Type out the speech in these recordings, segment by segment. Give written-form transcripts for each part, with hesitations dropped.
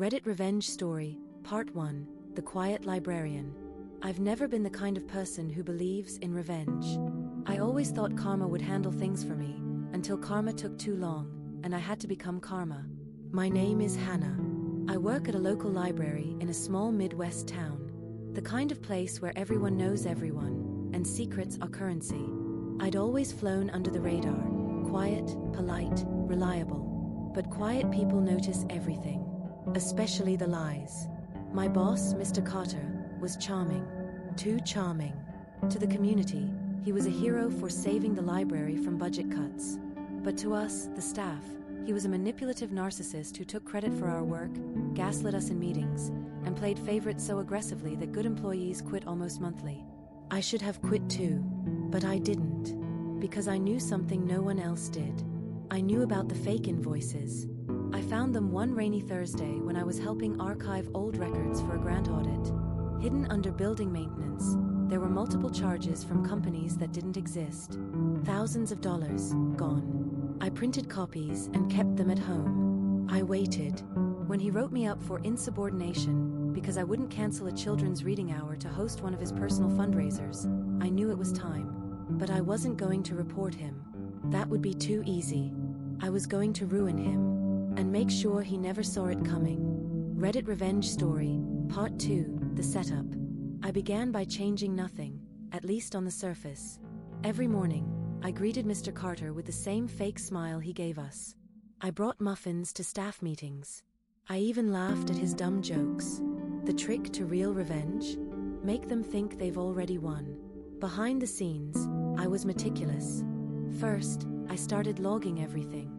Reddit Revenge Story, Part 1, The Quiet Librarian. I've never been the kind of person who believes in revenge. I always thought karma would handle things for me, until karma took too long, and I had to become karma. My name is Hannah. I work at a local library in a small Midwest town. The kind of place where everyone knows everyone, and secrets are currency. I'd always flown under the radar, quiet, polite, reliable. But quiet people notice everything, especially the lies. My boss, Mr. Carter, was charming. Too charming. To the community, he was a hero for saving the library from budget cuts. But to us, the staff, he was a manipulative narcissist who took credit for our work, gaslit us in meetings, and played favorites so aggressively that good employees quit almost monthly. I should have quit too, but I didn't. Because I knew something no one else did. I knew about the fake invoices. I found them one rainy Thursday when I was helping archive old records for a grant audit. Hidden under building maintenance, there were multiple charges from companies that didn't exist. Thousands of dollars, gone. I printed copies and kept them at home. I waited. When he wrote me up for insubordination, because I wouldn't cancel a children's reading hour to host one of his personal fundraisers, I knew it was time. But I wasn't going to report him. That would be too easy. I was going to ruin him. And make sure he never saw it coming. Reddit Revenge Story, Part 2, The Setup. I began by changing nothing, at least on the surface. Every morning, I greeted Mr. Carter with the same fake smile he gave us. I brought muffins to staff meetings. I even laughed at his dumb jokes. The trick to real revenge? Make them think they've already won. Behind the scenes, I was meticulous. First, I started logging everything.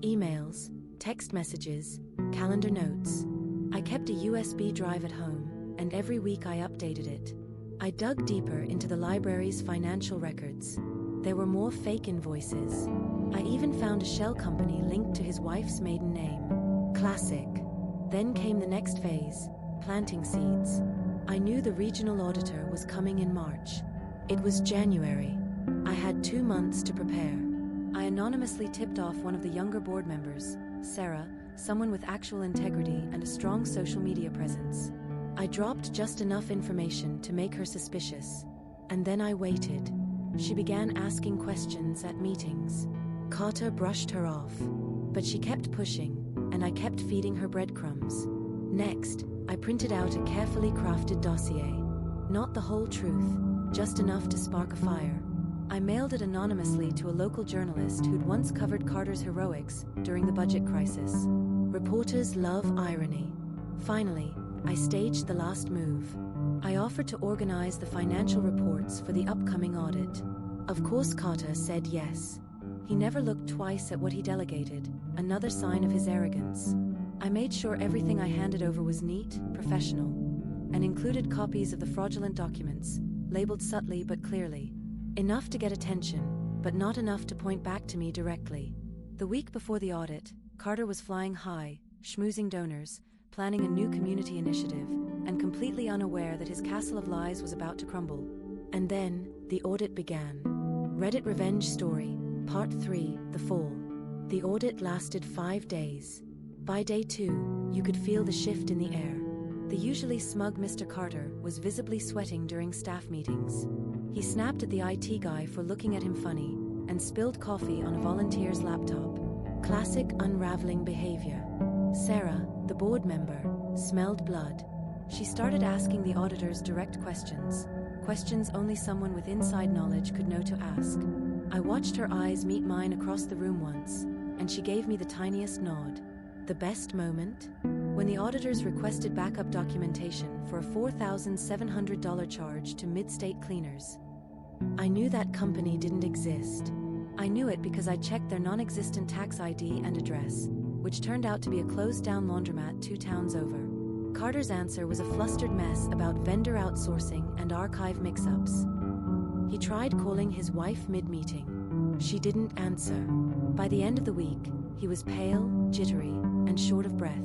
Emails, text messages, calendar notes. I kept a USB drive at home, and every week I updated it. I dug deeper into the library's financial records. There were more fake invoices. I even found a shell company linked to his wife's maiden name. Classic. Then came the next phase, planting seeds. I knew the regional auditor was coming in March. It was January. I had 2 months to prepare. I anonymously tipped off one of the younger board members, Sarah, someone with actual integrity and a strong social media presence. I dropped just enough information to make her suspicious. And then I waited. She began asking questions at meetings. Carter brushed her off. But she kept pushing, and I kept feeding her breadcrumbs. Next, I printed out a carefully crafted dossier. Not the whole truth, just enough to spark a fire. I mailed it anonymously to a local journalist who'd once covered Carter's heroics during the budget crisis. Reporters love irony. Finally, I staged the last move. I offered to organize the financial reports for the upcoming audit. Of course, Carter said yes. He never looked twice at what he delegated, another sign of his arrogance. I made sure everything I handed over was neat, professional, and included copies of the fraudulent documents, labeled subtly but clearly. Enough to get attention, but not enough to point back to me directly. The week before the audit, Carter was flying high, schmoozing donors, planning a new community initiative, and completely unaware that his castle of lies was about to crumble. And then, the audit began. Reddit Revenge Story, Part 3, The Fall. The audit lasted 5 days. By day 2, you could feel the shift in the air. The usually smug Mr. Carter was visibly sweating during staff meetings. He snapped at the IT guy for looking at him funny, and spilled coffee on a volunteer's laptop. Classic unraveling behavior. Sarah, the board member, smelled blood. She started asking the auditors direct questions only someone with inside knowledge could know to ask. I watched her eyes meet mine across the room once, and she gave me the tiniest nod. The best moment? When the auditors requested backup documentation for a $4,700 charge to Mid-State Cleaners. I knew that company didn't exist. I knew it because I checked their non-existent tax ID and address, which turned out to be a closed-down laundromat 2 towns over. Carter's answer was a flustered mess about vendor outsourcing and archive mix-ups. He tried calling his wife mid-meeting. She didn't answer. By the end of the week, he was pale, jittery, and short of breath.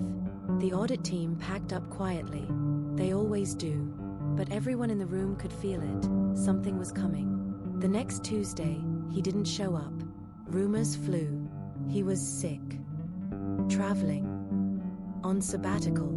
The audit team packed up quietly. They always do. But everyone in the room could feel it. Something was coming. The next Tuesday, he didn't show up. Rumors flew. He was sick. Traveling. On sabbatical.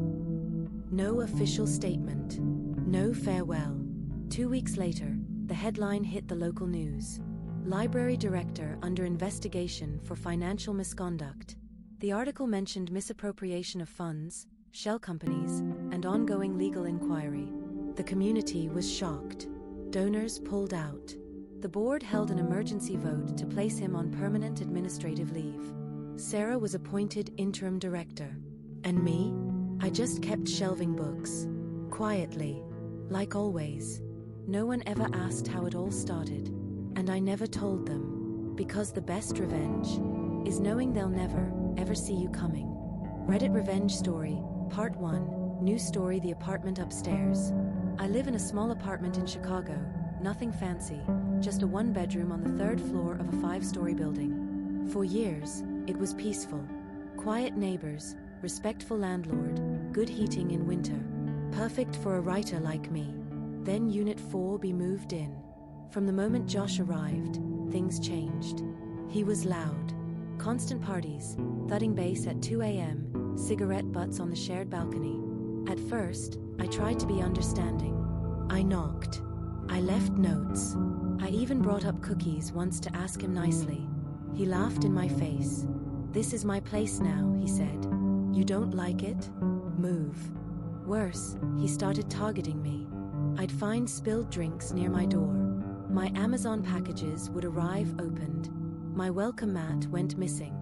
No official statement. No farewell. 2 weeks later, the headline hit the local news. Library director under investigation for financial misconduct. The article mentioned misappropriation of funds, shell companies, and ongoing legal inquiry. The community was shocked. Donors pulled out. The board held an emergency vote to place him on permanent administrative leave. Sarah was appointed interim director. And me? I just kept shelving books. Quietly. Like always. No one ever asked how it all started. And I never told them. Because the best revenge is knowing they'll never, ever see you coming. Reddit Revenge Story, Part 1, New Story: The Apartment Upstairs. I live in a small apartment in Chicago, nothing fancy, just a one-bedroom on the 3rd floor of a 5-story building. For years, it was peaceful. Quiet neighbors, respectful landlord, good heating in winter. Perfect for a writer like me. Then Unit 4B moved in. From the moment Josh arrived, things changed. He was loud. Constant parties, thudding bass at 2 a.m., cigarette butts on the shared balcony. At first, I tried to be understanding. I knocked. I left notes. I even brought up cookies once to ask him nicely. He laughed in my face. "This is my place now," he said. "You don't like it? Move." Worse, he started targeting me. I'd find spilled drinks near my door. My Amazon packages would arrive opened. My welcome mat went missing.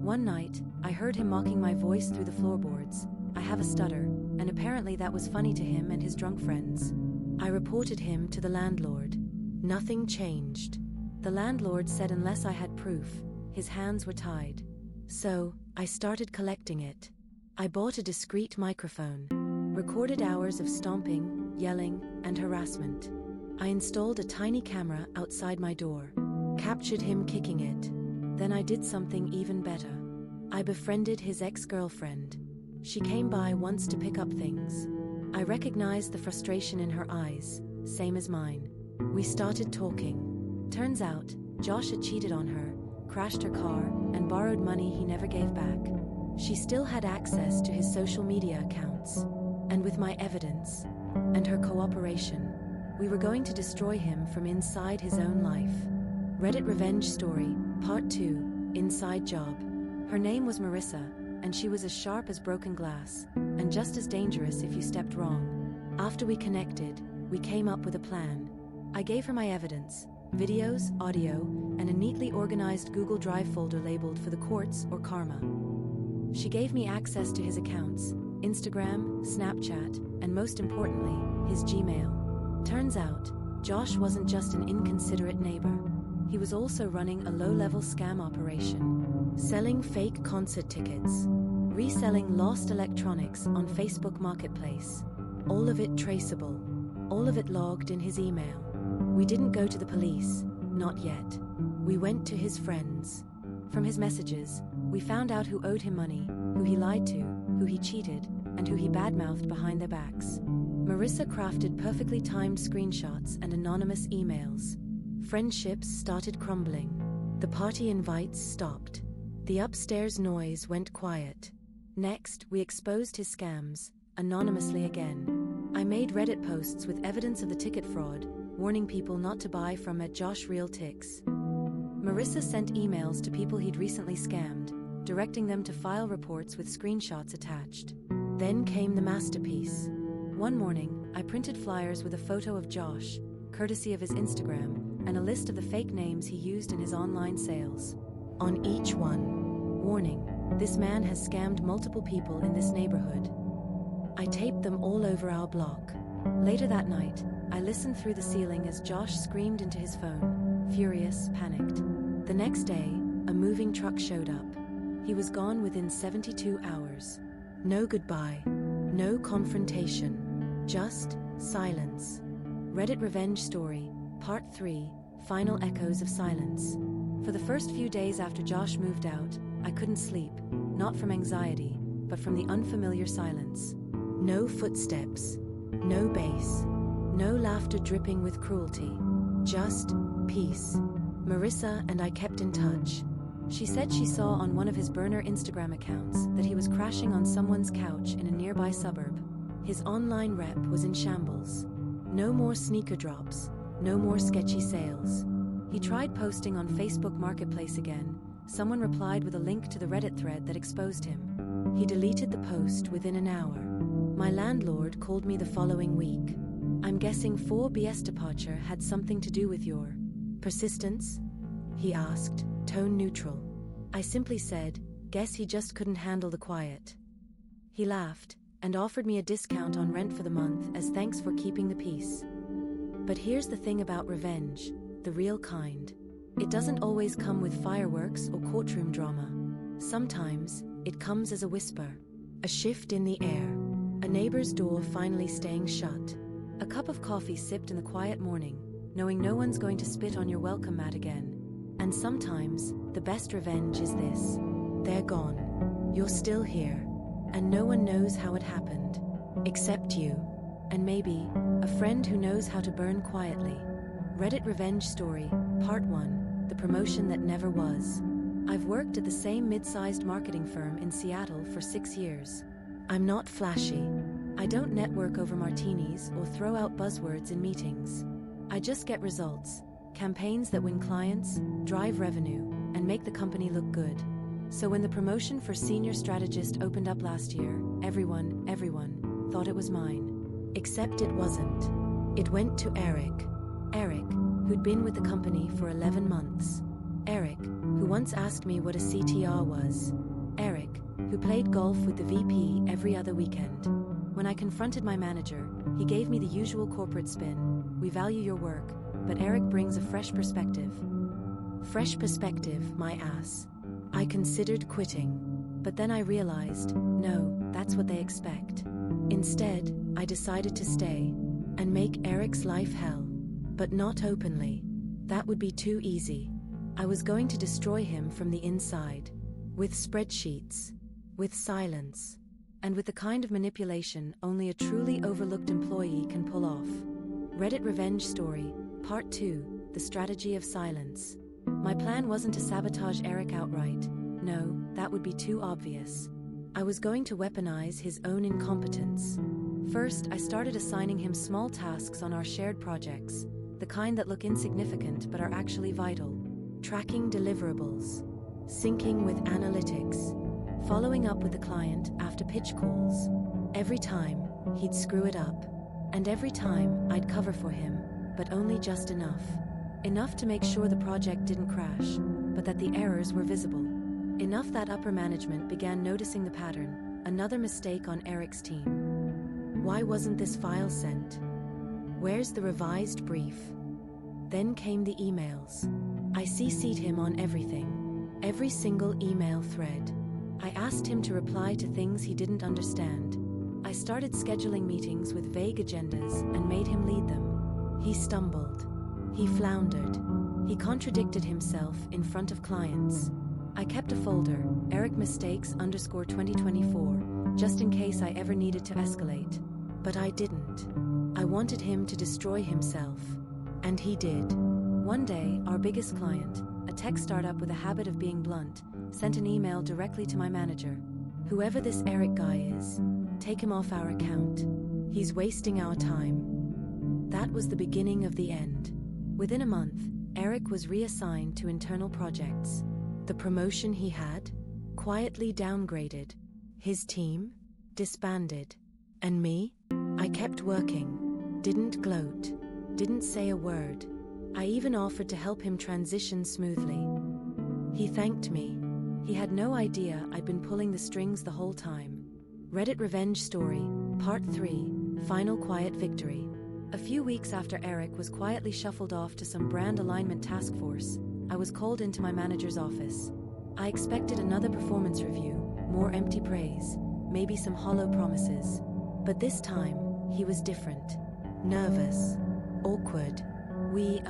One night, I heard him mocking my voice through the floorboards. I have a stutter, and apparently that was funny to him and his drunk friends. I reported him to the landlord. Nothing changed. The landlord said unless I had proof, his hands were tied. So, I started collecting it. I bought a discreet microphone. Recorded hours of stomping, yelling, and harassment. I installed a tiny camera outside my door. Captured him kicking it. Then I did something even better. I befriended his ex-girlfriend. She came by once to pick up things. I recognized the frustration in her eyes, same as mine. We started talking. Turns out, Josh had cheated on her, crashed her car, and borrowed money he never gave back. She still had access to his social media accounts. And with my evidence, and her cooperation, we were going to destroy him from inside his own life. Reddit Revenge Story, Part 2, Inside Job. Her name was Marissa, and she was as sharp as broken glass, and just as dangerous if you stepped wrong. After we connected, we came up with a plan. I gave her my evidence, videos, audio, and a neatly organized Google Drive folder labeled for the courts or karma. She gave me access to his accounts, Instagram, Snapchat, and most importantly, his Gmail. Turns out, Josh wasn't just an inconsiderate neighbor. He was also running a low-level scam operation, selling fake concert tickets, reselling lost electronics on Facebook Marketplace. All of it traceable, all of it logged in his email. We didn't go to the police, not yet. We went to his friends. From his messages, we found out who owed him money, who he lied to, who he cheated, and who he badmouthed behind their backs. Marissa crafted perfectly timed screenshots and anonymous emails. Friendships started crumbling. The party invites stopped. The upstairs noise went quiet. Next, we exposed his scams, anonymously again. I made Reddit posts with evidence of the ticket fraud, warning people not to buy from Josh Real Ticks. Marissa sent emails to people he'd recently scammed, directing them to file reports with screenshots attached. Then came the masterpiece. One morning, I printed flyers with a photo of Josh, courtesy of his Instagram, and a list of the fake names he used in his online sales. On each one, warning, this man has scammed multiple people in this neighborhood. I taped them all over our block. Later that night, I listened through the ceiling as Josh screamed into his phone, furious, panicked. The next day, a moving truck showed up. He was gone within 72 hours. No goodbye, no confrontation, just silence. Reddit Revenge Story, Part 3, Final Echoes of Silence. For the first few days after Josh moved out, I couldn't sleep, not from anxiety, but from the unfamiliar silence. No footsteps, no bass, no laughter dripping with cruelty, just peace. Marissa and I kept in touch. She said she saw on one of his burner Instagram accounts that he was crashing on someone's couch in a nearby suburb. His online rep was in shambles. No more sneaker drops, no more sketchy sales. He tried posting on Facebook Marketplace again. Someone replied with a link to the Reddit thread that exposed him. He deleted the post within an hour. My landlord called me the following week. I'm guessing 4BS departure had something to do with your persistence? He asked, tone neutral. I simply said, guess he just couldn't handle the quiet. He laughed and offered me a discount on rent for the month as thanks for keeping the peace. But here's the thing about revenge, the real kind. It doesn't always come with fireworks or courtroom drama. Sometimes, it comes as a whisper, a shift in the air, a neighbor's door finally staying shut, a cup of coffee sipped in the quiet morning, knowing no one's going to spit on your welcome mat again. And sometimes, the best revenge is this. They're gone. You're still here. And no one knows how it happened. Except you. And maybe, a friend who knows how to burn quietly. Reddit Revenge Story, Part 1, The Promotion That Never Was. I've worked at the same mid-sized marketing firm in Seattle for 6 years. I'm not flashy. I don't network over martinis or throw out buzzwords in meetings. I just get results. Campaigns that win clients, drive revenue, and make the company look good. So when the promotion for senior strategist opened up last year, everyone thought it was mine. Except it wasn't. It went to Eric. Eric, who'd been with the company for 11 months. Eric, who once asked me what a CTR was. Eric, who played golf with the VP every other weekend. When I confronted my manager, he gave me the usual corporate spin. We value your work, but Eric brings a fresh perspective. Fresh perspective, my ass. I considered quitting, but then I realized, no, that's what they expect. Instead, I decided to stay and make Eric's life hell, but not openly. That would be too easy. I was going to destroy him from the inside, with spreadsheets, with silence, and with the kind of manipulation only a truly overlooked employee can pull off. Reddit Revenge Story, Part 2, The Strategy of Silence. My plan wasn't to sabotage Eric outright. No, that would be too obvious. I was going to weaponize his own incompetence. First, I started assigning him small tasks on our shared projects, the kind that look insignificant but are actually vital. Tracking deliverables, syncing with analytics, following up with the client after pitch calls. Every time, he'd screw it up. And every time, I'd cover for him, but only just enough. Enough to make sure the project didn't crash, but that the errors were visible. Enough that upper management began noticing the pattern, another mistake on Eric's team. Why wasn't this file sent? Where's the revised brief? Then came the emails. I CC'd him on everything, every single email thread. I asked him to reply to things he didn't understand. I started scheduling meetings with vague agendas and made him lead them. He stumbled. He floundered. He contradicted himself in front of clients. I kept a folder, Eric Mistakes _2024, just in case I ever needed to escalate. But I didn't. I wanted him to destroy himself. And he did. One day, our biggest client, a tech startup with a habit of being blunt, sent an email directly to my manager. Whoever this Eric guy is, take him off our account. He's wasting our time. That was the beginning of the end. Within a month, Eric was reassigned to internal projects. The promotion he had, quietly downgraded. His team, disbanded. And me? I kept working. Didn't gloat. Didn't say a word. I even offered to help him transition smoothly. He thanked me. He had no idea I'd been pulling the strings the whole time. Reddit Revenge Story, Part 3, Final Quiet Victory. A few weeks after Eric was quietly shuffled off to some brand alignment task force, I was called into my manager's office. I expected another performance review, more empty praise, maybe some hollow promises. But this time, he was different. Nervous. Awkward. We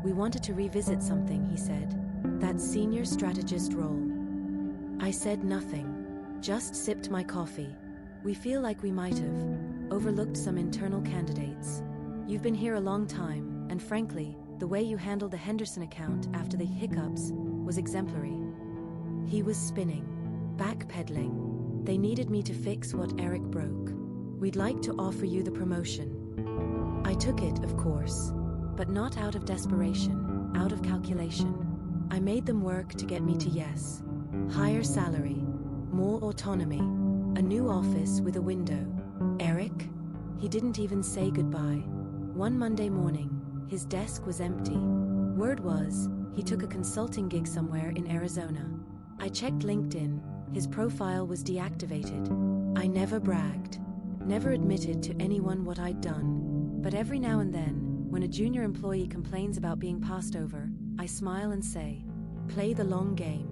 wanted to revisit something, he said. That senior strategist role. I said nothing. Just sipped my coffee. We feel like we might have overlooked some internal candidates. You've been here a long time, and frankly, the way you handled the Henderson account after the hiccups was exemplary. He was spinning, backpedaling. They needed me to fix what Eric broke. We'd like to offer you the promotion. I took it, of course, but not out of desperation, out of calculation. I made them work to get me to yes. Higher salary, more autonomy, a new office with a window. Eric? He didn't even say goodbye. One Monday morning, his desk was empty. Word was, he took a consulting gig somewhere in Arizona. I checked LinkedIn. His profile was deactivated. I never bragged, never admitted to anyone what I'd done. But every now and then, when a junior employee complains about being passed over, I smile and say, play the long game.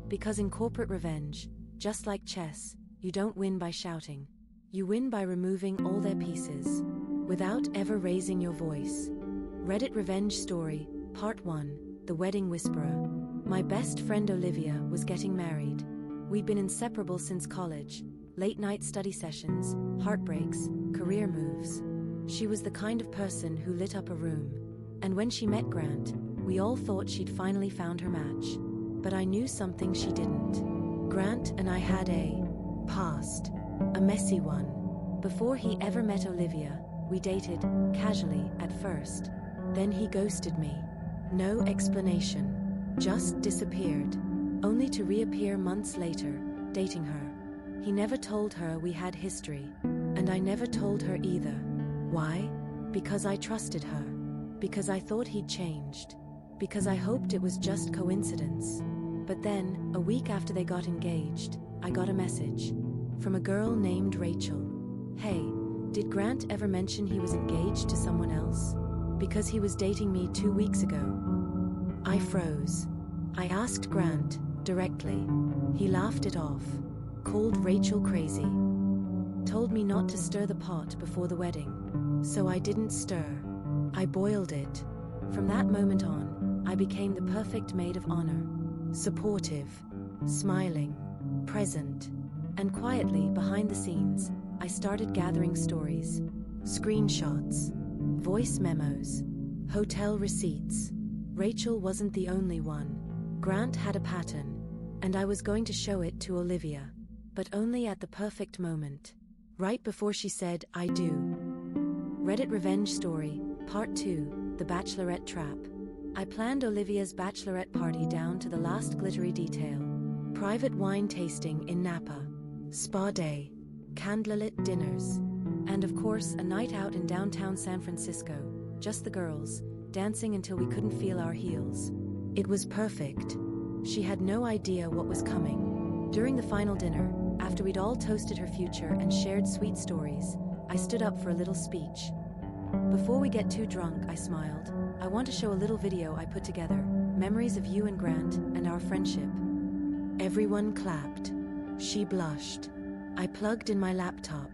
Because in corporate revenge, just like chess, you don't win by shouting. You win by removing all their pieces, without ever raising your voice. Reddit Revenge Story, Part 1, The Wedding Whisperer. My best friend Olivia was getting married. We'd been inseparable since college. Late-night study sessions, heartbreaks, career moves. She was the kind of person who lit up a room. And when she met Grant, we all thought she'd finally found her match. But I knew something she didn't. Grant and I had a past. A messy one. Before he ever met Olivia, we dated, casually, at first. Then he ghosted me. No explanation. Just disappeared. Only to reappear months later, dating her. He never told her we had history. And I never told her either. Why? Because I trusted her. Because I thought he'd changed. Because I hoped it was just coincidence. But then, a week after they got engaged, I got a message. From a girl named Rachel. Hey, did Grant ever mention he was engaged to someone else? Because he was dating me 2 weeks ago. I froze. I asked Grant, directly. He laughed it off. Called Rachel crazy. Told me not to stir the pot before the wedding. So I didn't stir. I boiled it. From that moment on, I became the perfect maid of honor. Supportive. Smiling. Present. And quietly, behind the scenes, I started gathering stories. Screenshots. Voice memos. Hotel receipts. Rachel wasn't the only one. Grant had a pattern. And I was going to show it to Olivia. But only at the perfect moment. Right before she said, I do. Reddit Revenge Story, Part 2, The Bachelorette Trap. I planned Olivia's bachelorette party down to the last glittery detail. Private wine tasting in Napa. Spa day. Candlelit dinners. And of course, a night out in downtown San Francisco. Just the girls, dancing until we couldn't feel our heels. It was perfect. She had no idea what was coming. During the final dinner, after we'd all toasted her future and shared sweet stories, I stood up for a little speech. Before we get too drunk, I smiled. I want to show a little video I put together, memories of you and Grant and our friendship. Everyone clapped. She blushed. I plugged in my laptop.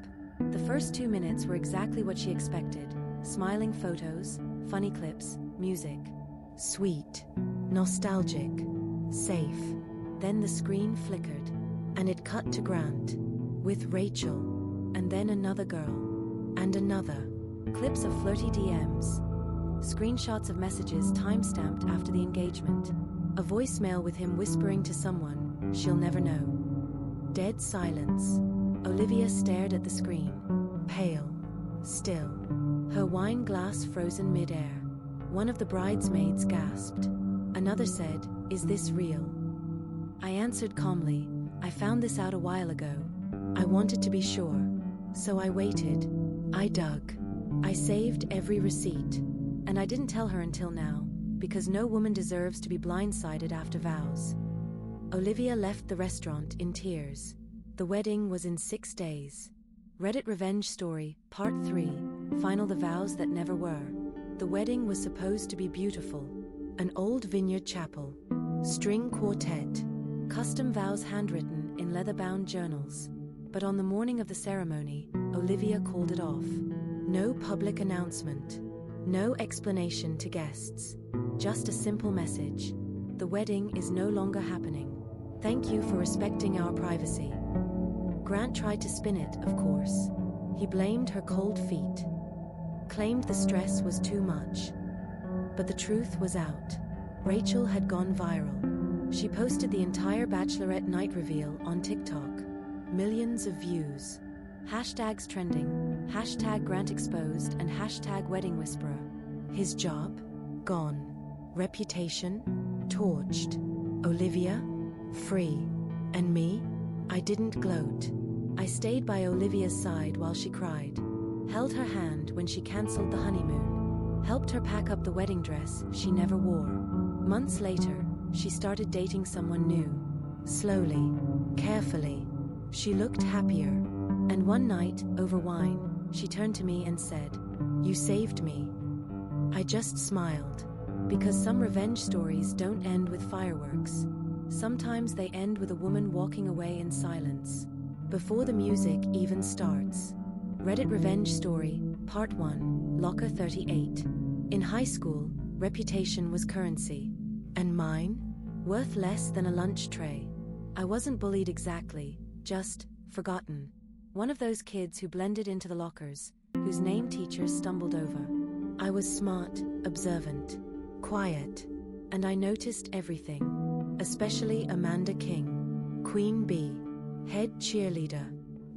The first 2 minutes were exactly what she expected. Smiling photos, funny clips, music. Sweet. Nostalgic. Safe. Then the screen flickered. And it cut to Grant. With Rachel. And then another girl. And another. Clips of flirty DMs. Screenshots of messages time-stamped after the engagement. A voicemail with him whispering to someone she'll never know. Dead silence. Olivia stared at the screen. Pale. Still. Her wine glass frozen mid-air. One of the bridesmaids gasped. Another said, "Is this real?" I answered calmly, "I found this out a while ago. I wanted to be sure. So I waited. I dug. I saved every receipt. And I didn't tell her until now, because no woman deserves to be blindsided after vows." Olivia left the restaurant in tears. The wedding was in 6 days. Reddit Revenge Story, Part 3, Final The Vows That Never Were. The wedding was supposed to be beautiful. An old vineyard chapel. String quartet. Custom vows handwritten in leather-bound journals. But on the morning of the ceremony, Olivia called it off. No public announcement. No explanation to guests. Just a simple message. The wedding is no longer happening. Thank you for respecting our privacy. Grant tried to spin it, of course. He blamed her cold feet. Claimed the stress was too much. But the truth was out. Rachel had gone viral. She posted the entire Bachelorette night reveal on TikTok. Millions of views. Hashtags trending, hashtag Grant exposed and hashtag wedding whisperer. His job? Gone. Reputation? Torched. Olivia? Free. And me? I didn't gloat. I stayed by Olivia's side while she cried. Held her hand when she cancelled the honeymoon. Helped her pack up the wedding dress she never wore. Months later, she started dating someone new. Slowly, carefully. She looked happier. And one night, over wine, she turned to me and said, "You saved me." I just smiled. Because some revenge stories don't end with fireworks. Sometimes they end with a woman walking away in silence. Before the music even starts. Reddit Revenge Story, Part 1, Locker 38. In high school, reputation was currency. And mine? Worth less than a lunch tray. I wasn't bullied exactly, just forgotten. One of those kids who blended into the lockers, whose name teachers stumbled over. I was smart, observant, quiet, and I noticed everything. Especially Amanda King, Queen Bee, head cheerleader,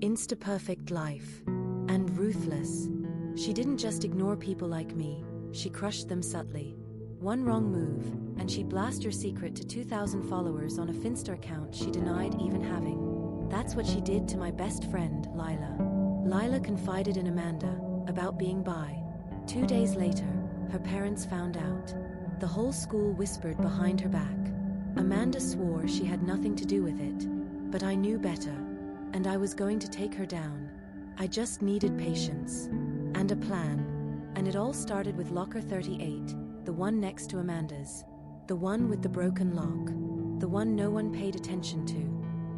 Insta-perfect life, and ruthless. She didn't just ignore people like me, she crushed them subtly. One wrong move, and she'd blast your secret to 2,000 followers on a Finsta account she denied even having. That's what she did to my best friend, Lila. Lila confided in Amanda about being bi. 2 days later, her parents found out. The whole school whispered behind her back. Amanda swore she had nothing to do with it. But I knew better, and I was going to take her down. I just needed patience. And a plan. And it all started with Locker 38, the one next to Amanda's. The one with the broken lock. The one no one paid attention to.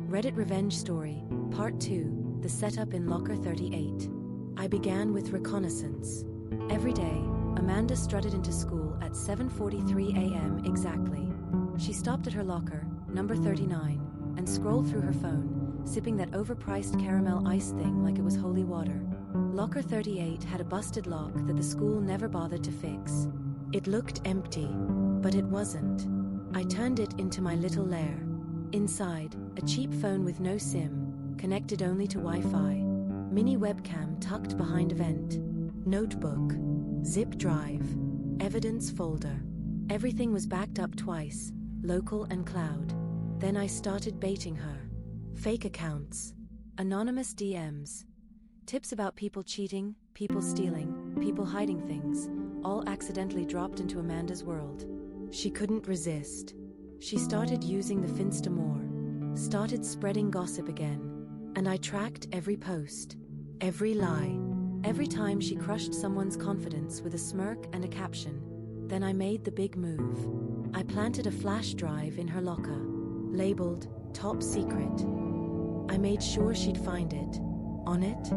Reddit Revenge Story, Part 2, The Setup in Locker 38. I began with reconnaissance. Every day, Amanda strutted into school at 7:43 a.m. exactly. She stopped at her locker, number 39, and scrolled through her phone, sipping that overpriced caramel ice thing like it was holy water. Locker 38 had a busted lock that the school never bothered to fix. It looked empty, but it wasn't. I turned it into my little lair. Inside, a cheap phone with no SIM, connected only to Wi-Fi. Mini webcam tucked behind a vent. Notebook. Zip drive. Evidence folder. Everything was backed up twice, local and cloud. Then I started baiting her. Fake accounts. Anonymous DMs. Tips about people cheating, people stealing, people hiding things, all accidentally dropped into Amanda's world. She couldn't resist. She started using the Finsta more. Started spreading gossip again. And I tracked every post. Every lie. Every time she crushed someone's confidence with a smirk and a caption. Then I made the big move. I planted a flash drive in her locker. Labeled, Top Secret. I made sure she'd find it. On it,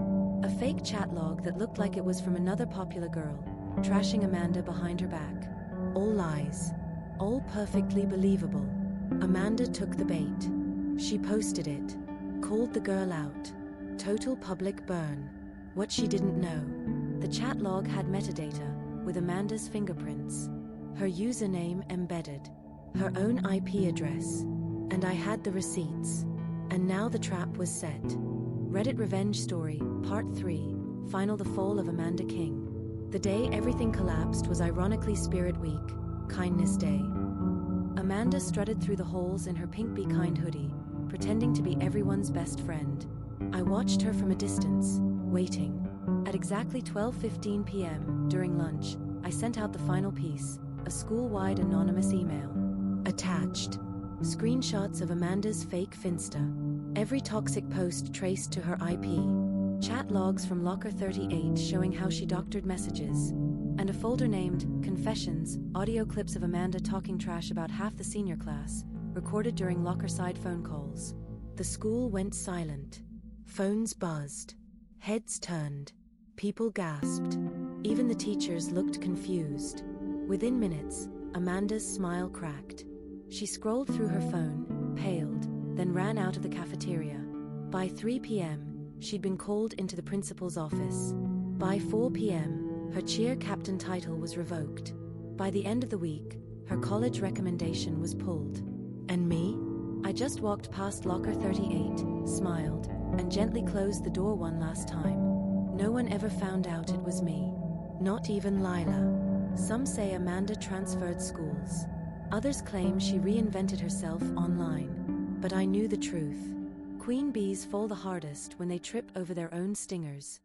a fake chat log that looked like it was from another popular girl, trashing Amanda behind her back. All lies. All perfectly believable. Amanda took the bait. She posted it. Called the girl out. Total public burn. What she didn't know. The chat log had metadata, with Amanda's fingerprints. Her username embedded. Her own IP address. And I had the receipts. And now the trap was set. Reddit Revenge Story, Part 3, Final The Fall of Amanda King. The day everything collapsed was ironically Spirit Week, Kindness Day. Amanda strutted through the halls in her pink Be Kind hoodie, pretending to be everyone's best friend. I watched her from a distance, waiting. At exactly 12:15 p.m., during lunch, I sent out the final piece, a school-wide anonymous email. Attached. Screenshots of Amanda's fake Finsta. Every toxic post traced to her IP. Chat logs from Locker 38 showing how she doctored messages. And a folder named Confessions, audio clips of Amanda talking trash about half the senior class, recorded during locker-side phone calls. The school went silent. Phones buzzed. Heads turned. People gasped. Even the teachers looked confused. Within minutes, Amanda's smile cracked. She scrolled through her phone, paled, then ran out of the cafeteria. By 3 p.m., she'd been called into the principal's office. By 4 p.m., her cheer captain title was revoked. By the end of the week, her college recommendation was pulled. And me? I just walked past locker 38, smiled, and gently closed the door one last time. No one ever found out it was me. Not even Lila. Some say Amanda transferred schools. Others claim she reinvented herself online. But I knew the truth. Queen bees fall the hardest when they trip over their own stingers.